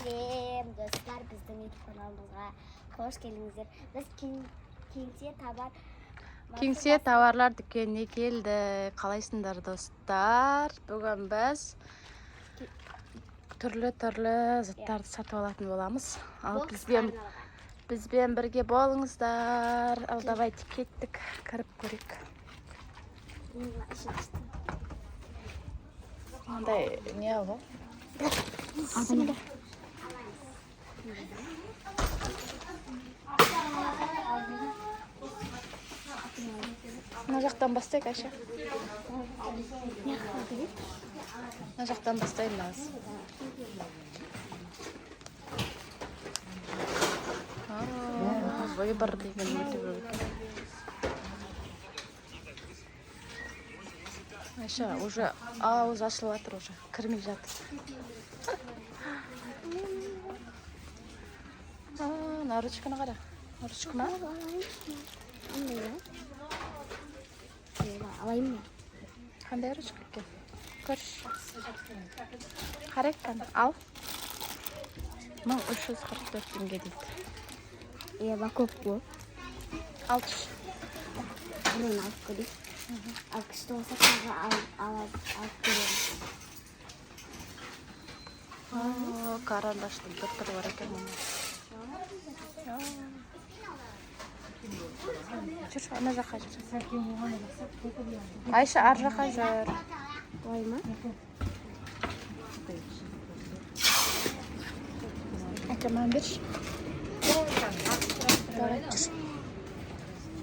Сәлем достар, біздің YouTube каналымызға қош келдіңіздер. Біз Кеңсе товарлар дүкеніне келді. Қалайсыңдар достар? Бүгін біз түрлі заттарды сатып алатын боламыз. Ал бізбен бірге болыңыздар. Ал давайте кеттік, кіріп көрейік. Мындай не алып? Мына жақтан бастайық, Айша. Мына жақтан бастаймыз. Выбор деген өте көп. Айша, уже ауыз ашылып жатыр, уже кірмей жатыр. Мына ручканы қара. Ручка ма? Алайын ба? Қандай ручка екен? Көрш. Қарайық қана. Ал. 1344 теңге дейді. Еба көп бұл. Ал түш. Бұны алып көрейік. Ал күшті болса тағы алып көреміз. Карандаштың бір түрі бар екен. Жүр, ана жаққа жүр. Айша, ар жаққа жүр. Олай ма? Әкемін берші. Давай, жүр.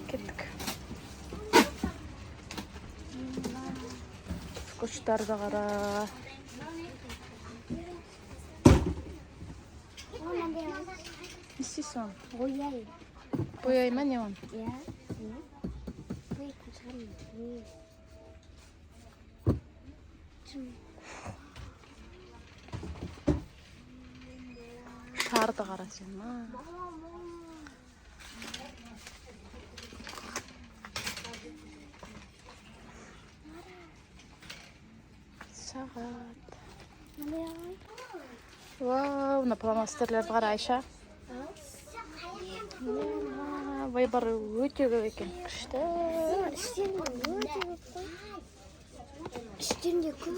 Кеттік. Күштарды қара. Не істейсің? Бояй. Бояй ма не он? Иә. Бояйтын шығармын. Шарды қара сен, ма? Сағат. Вау, мына пломастерлерді қара, Айша. Выбор өте көп екен. Күшті. Іштерінде көп.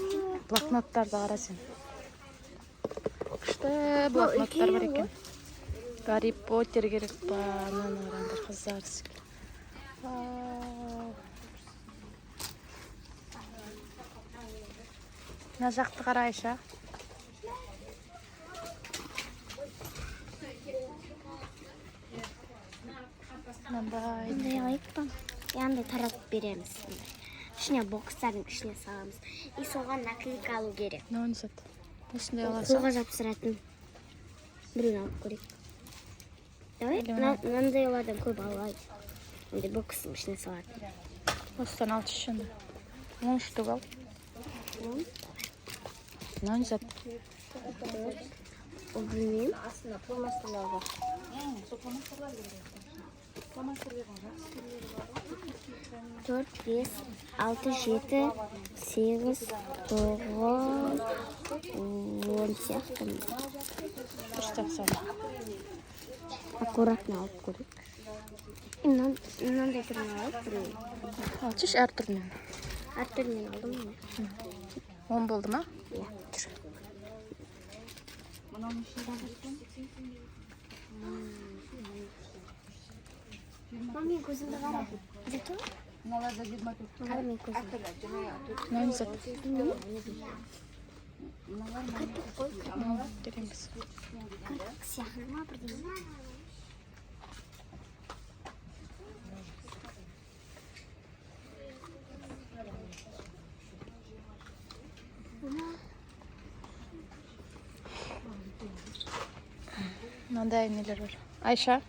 Блокноттарды қара сен. Күшті блокноттар бар екен. Гарри Поттер керек па? Мынаны қараңдар, қыздар. Мына жақты қара, Айша. Мынандай. Мындай алайық па? Яндай таратып береміз. Ішіне бокстардың ішіне саламыз. И соған наклейка алу керек. Не ойнасат? Осындай аласың. Қолға жапсыратын. Біреуін алып көрейік. Давай, мынандай олардан көп алайық. Мындай бокстың ішіне салатын. Осыдан 6 шында. 10 штук ал. Не ойнасат? Ол білмеймін. Астында пломастерлер бар. 4, 5, 6, 7, 8, 9, 10 сияқты. Дұрыстап саны. Аккуратно алып көрейік. Мынандай түрін алып көрейік. Ал түш әр түрінен. Әр түрінен алдым мені. 10 болды ма? Иә. Жүр. Мен көзімді қара. Зато? Қара мен көзімді. Не ойнасат? Кірпік қой. Кереміз. Кірпік сияқты ма бірдеңе? Мынандай нелер бар. Айша.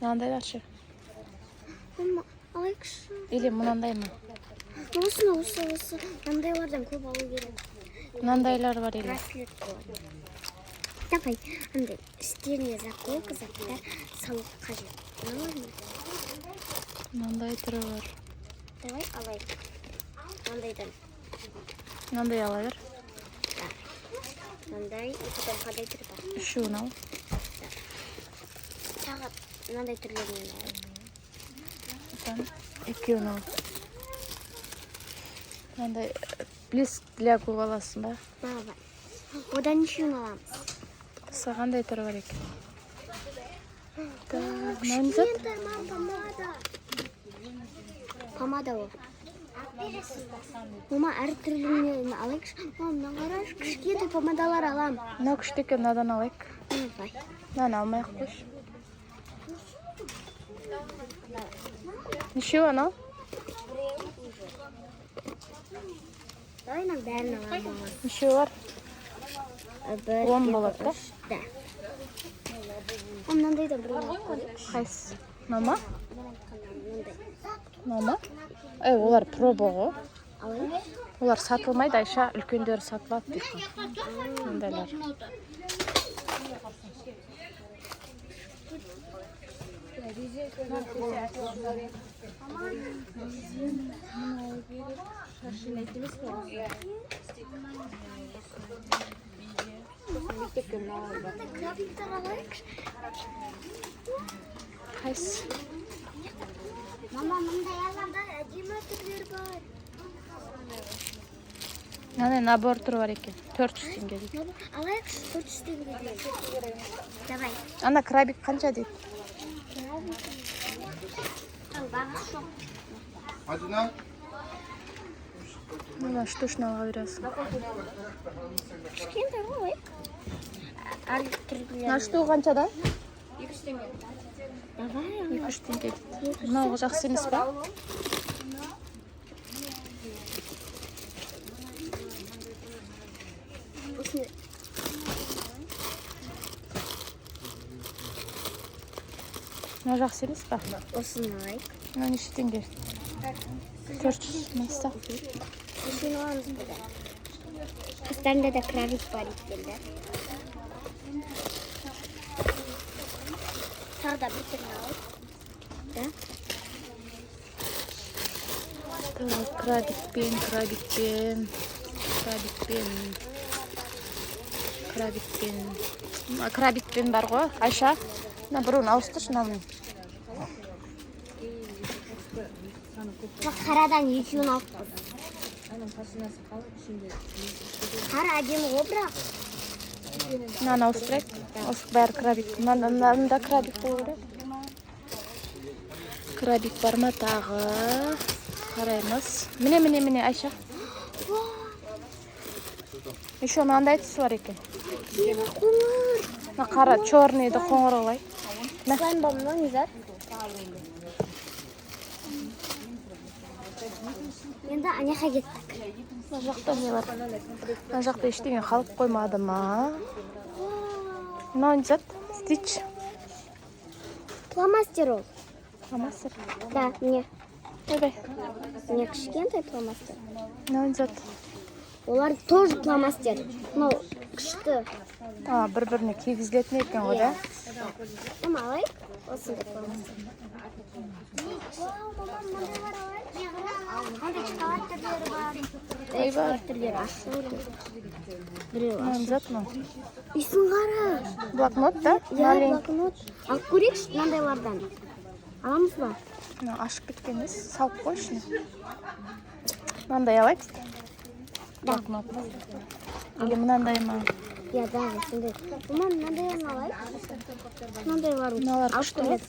Мынандайлар ше. Алайықшы. Или мынандай ма? Осы. Мынандайлардан көп алу керек. Мынандайлар бар или. Браслет болады. Давай, андай іштеріне заколка заттар салу қажет. Мынандай түрі бар. Давай алайық. Мынандайдан. Мынандай ала бер. Мындай, потом қандай түрі бар? Үшеуін ал. Тағы мынандай түрлерінен алайық. Одан екеуін ал. Мынандай блеск для губ аласың ба? Бар. Одан нешеуін аламыз? Қандай түрі бар екен? Мынаны зат? Кішкентай, мам, помада. Помада ол. Мама, әр түрлерінен алайықшы. Мам, мынаны қарашы, кішкентай помадалар алам. Мынау күшті екен, мынадан алайық. Бай. Мынаны алмай-ақ қойшы. Нешеу анау? Давай нам бәрін аламын. Нешеу бар? 10 болады да? Да. Мынандай да біреу алып қойайықшы. Қайсы? Мама? Мынандай. Мама? Олар проба ғой. Алайық. Олар сатылмайды, Айша, үлкендері сатылады дейсің. Мұндайлар. Крабиктер алайықшы. Қайсы? Мама, мындай алғанда әдемі түрлері бар. Мынандай набор түрі бар екен. 400 теңге дейді. Алайықшы, 400 теңге дейді. Давай. Ана крабик қанша дейді? Бағасы жоқ. Адина? Мына штучный алға бересің. Кішкентай ғой. Әр түрлері. Мына штуы қаншадан? 200 теңге. Давай. 200 теңге дейді. Мынау жақсы емес па? Осыны. Мынау жақсы емес па? Осыны алайық. Мынау неше теңге? 400 масса. Нешені аламыз бұда? Қыстарында да крабик бар екен да. Тағы да бір түрін алайық. Да? Крабикпен бар ғой. Айша, мына біреуін ауыстыршы мынаны. Қарадан екеуін алып қой. Қара әдемі ғой бірақ. Мынаны ауыстырайық. Осы бәрі крабик. Мынада крабик болу керек. Крабик бар ма тағы? Қараймыз. Міне, Айша. Еще мынандай түсі бар екен. Қоңыр. Мына қара черныйды қоңыр олай. Слайм ба мынау зат? Енді анеқа кеттік. Мына жақта не бар? Мына жақта ештеңе қалып қоймады ма? Мынау не зат? Стич. Фломастер ол. Фломастер. Да, не. Ойбай. Не кішкентай фломастер. Мынау не зат? Олар тоже фломастер. Мынау күшті. Бір-біріне кигізілетін екен ғой, да? Мама алайық. Осындай фломастер. Қандай шоколад түрлері бар. Ойбай. Түрлері ашық. Біреу Мынау не ашық. зат мынау? Үйсін қара. Блокнот, да? Иә, блокнот. Алып көрейікші мынандайлардан. Аламыз ба? Мынау ашып кеткен емес, салып қойшы. Мынандай алайық. Блокнот. Или мынандай ма? Иә, да, сондай. Мама, мынандайын алайық. Мынандай бар. Мыналар Алып күшті көрейік.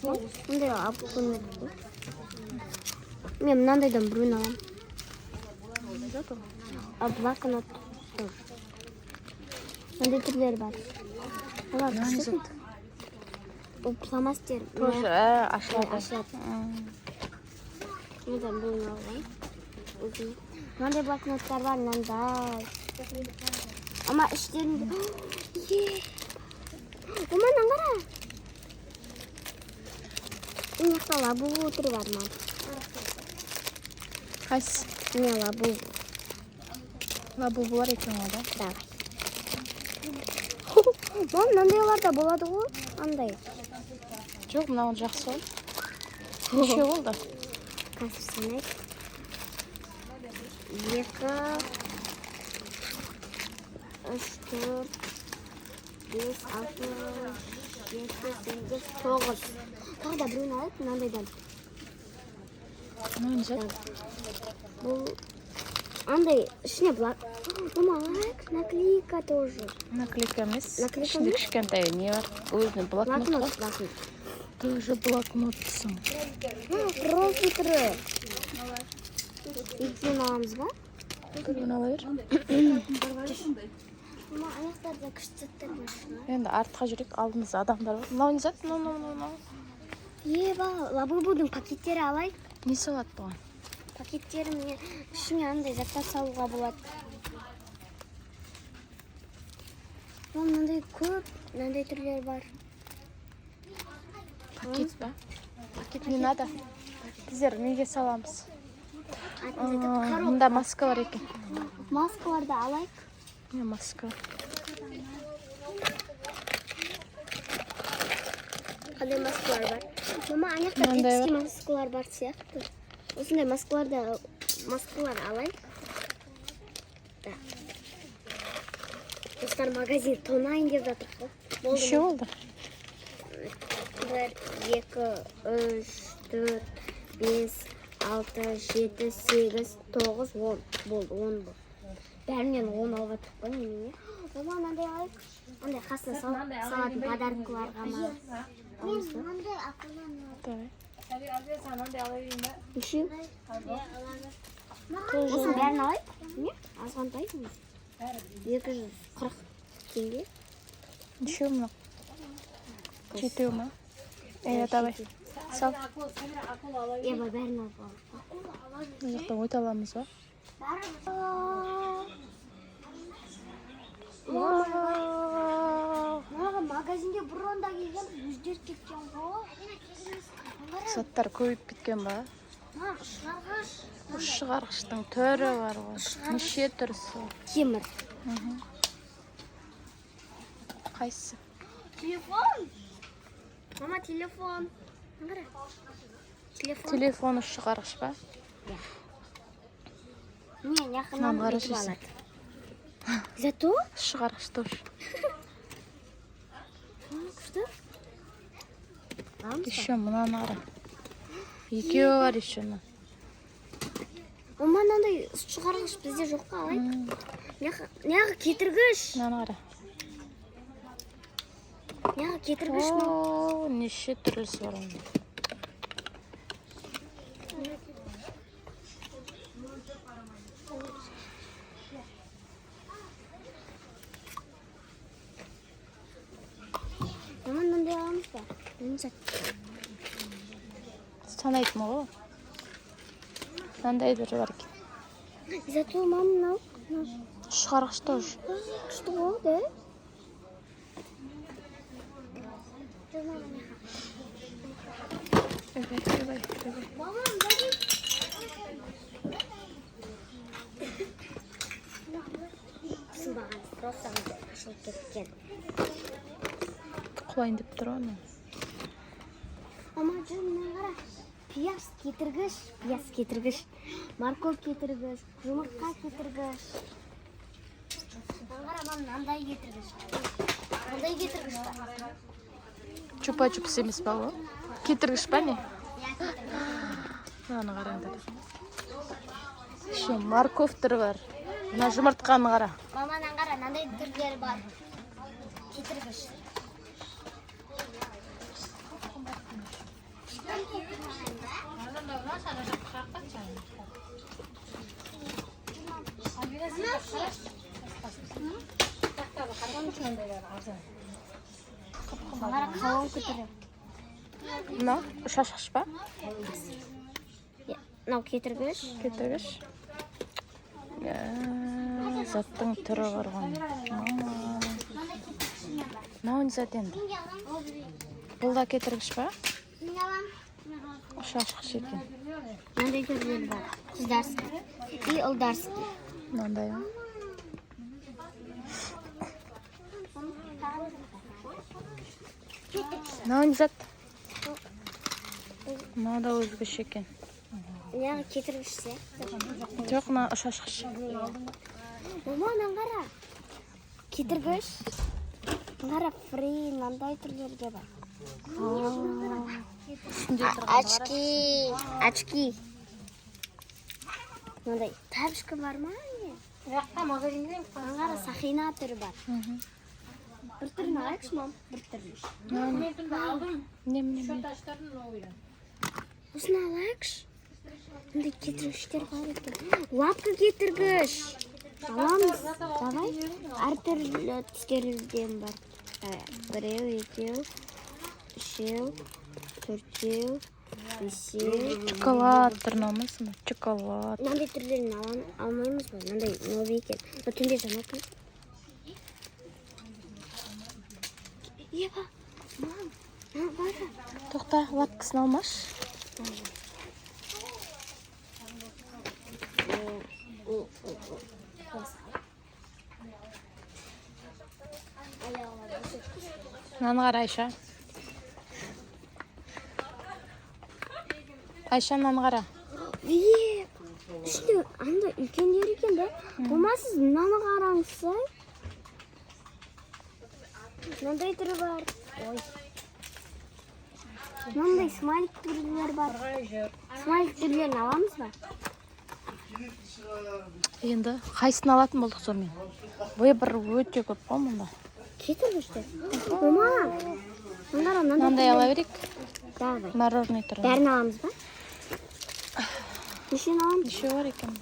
Мынандай алып көрейік. Мен мынандайдан біреуін аламын. Блокнот. Мынандай түрлері бар. Олар күшті. Ол фломастер. Тоже ашылады. Мынадан біреуін алайын. Мынандай блокноттар бар, мынандай. Ama іштерінде... Маман, қара. Мына жақта лабубу түрі бар ма? Қайсы? Міне лабубу. Лабубу бар екен ғой, да? Давай. Мам, мынандайлар да болады ғой. Андай. Жоқ, мынау жақсы ол. Неше болды? Қазір санайық. 2, 3, 4, 5, 6, 7, 8, 9. Тағы да біреуін алайық, мынандайдан. Ne oynayacak? Бұл андай ішіне блок. Мама, алайық, наклейка тоже. Наклейка емес. Наклейка İçinde емес? кішкентай не бар? Өзіне блокнот Блокнот, бар. блокнот. Тоже блокнотсың. Профитері. Екеуін аламыз ба? Bunu ала бер. Мама, аяқтарда күшті заттар бар. Енді артқа жүрек, алдымызда адамдар бар. Мынау не зат? Мынау. Еба, лабубудың пакеттері алайық. Не салат бұған? Пакеттері міне ішіне андай заттар салуға болады. Мынандай көп, мынандай түрлер бар. Пакет ба? Пакет не надо. Біздер неге саламыз? Мұнда маска бар екен. Маскаларды алайық. Не маска? Қандай маскалар бар? Мама, аяқта Мынандай детский бар. маскалар бар сияқты. Осындай маскалар алайық. Да. Достар, магазин тонайын деп жатыр ғой. Болды Еще ма? oldu. 1, 2, 3, 4, 5, 6, 7, 8, 9, 10. Болды, 10 бұл. Бәрінен 10 алып атып қой, немене? Мама, мынандай алайық. Андай қасына салатын подаркаларға ма? Аламыз ба? Давай. Үшеу? Осының бәрін алайық? Не? Азғантай ма? 240 теңге. Еще мынау. Жетеу ма? Давай. Сал. Еба, бәрін алып алайық. Бұл жақта ойта аламыз ба? Маған магазинге бұрында келген өздері кеткен ғой. Заттар көбейіп кеткен ба? Шығарғыш. Шығарғыштың түрі бар ғой. Неше түрісі? Темір. Қайсысы? Телефон. Мама, телефон. Қара. Телефон. Телефоны шығарғыш ба? Не, яқынан Мам, бүйтіп қарашы алады. Зато? Шығарғыш тоже. Күшті. Аламыз ба? Еще мынаны қара. Екеуі бар еще. Мама, мынандай шығарғыш бізде жоқ па, алайық? Неғі кетіргіш. Мынаны қара. Неғі кетіргіш ме? Неше түрісі бар оның. Мама, мынандай аламыз ба? Санайтын ғой. Мынандай түрі бар екен. Зато мама мынау. Шығарғыш тоже. Күшті ғой, да? Давай. Мама, мындай. Сынбаған, просто ашылып кеткен. Құлайын деп тұр оны. Мама, жүніне қара. Пияз кетіргіш. Морковь кетіргіш. Жұмыртқа кетіргіш. Қара, мам, мынандай кетіргіш. Мынандай кетіргіш бар. Чупа-чупс емес па ол? Кетіргіш па не? Мынаны қараңдар. Еще морковь түрі бар. Мына жұмыртқаны қара. Маманан қара, мынандай түрлері бар. Кетіргіш. Қара қауын күтірі. Мынау шашқыш па? Мынау кетіргіш. Кетіргіш. Заттың түрі бар ғой. Мынау не зат енді? Бұл да кетіргіш па? Шашқыш екен. Мынандай түрлері бар. Қыздарский и ұлдарский. Мынандай ма? Мынау не зат? Мынау да өзгеше екен. Неғі кетіргішсе? Жоқ, мына шашқыш. Мама, анан қара. кетіргіш. Қара фри мынандай түрлерге бар. Очки. Мынандай табышка бар ма? Жақта магазинде Қара сақина түрі бар. Bir türlü alakış mı? Bir türlü. мен түнде алдым. Неме. Шот аштырдым новыйдан. Осыны алакш. Мындай кетіргіштер бар екен. Лапка кетіргіш. Аламыз. Давай. Әр түрлі түскерлерден бар. Біреу, екеу, үшеу, төртеу, бесеу. Шоколад тұрнамыз мı? Шоколад. Мынандай түрлерін алмаймыз ба? Мынандай новый екен. Бұл түнде жаңа екен. Ева, мам, бара. Тоқта, лапкасын алмаш. Мынаны қара, Айша. Айша, мынаны қара. Ішінде анда үлкендер екен да. Болмасыз мынаны қараңызсай. Мынандай түрі бар. Ой. Мынандай смайлик түрлер бар. Смайлик түрлерін аламыз ба? Енді қайсын алатын болдық сонымен. Бұй бір өте көп қой мұнда. Кетіргіштер. Ома. Мынандай ала берейік. Давай. Мороженый түрін. Бәрін аламыз ба? Нешені аламыз? Неше бар екен?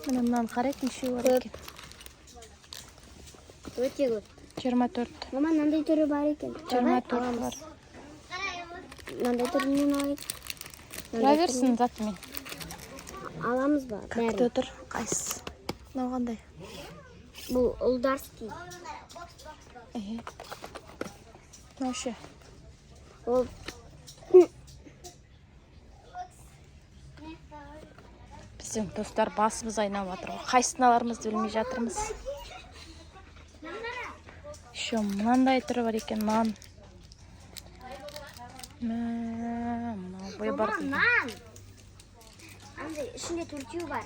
Міне мынаны қарайық, неше бар екен? Өте көп. 24. Ома, мынандай түрі бар екен. 24 бар. Мынандай түрінен алайық. Тұра берсін затымен. Аламыз ба? Көкте тұр. Қайсыз? Мынау қандай? Бұл ұлдарский. Мынау ше. Ол Біздің достар басымыз айналып жатыр ғой. Қайсысын аларымызды білмей жатырмыз. Еще мынандай түрі бар екен, нан. Мынау бой бар деген. нан. Андай ішінде төртеу бар.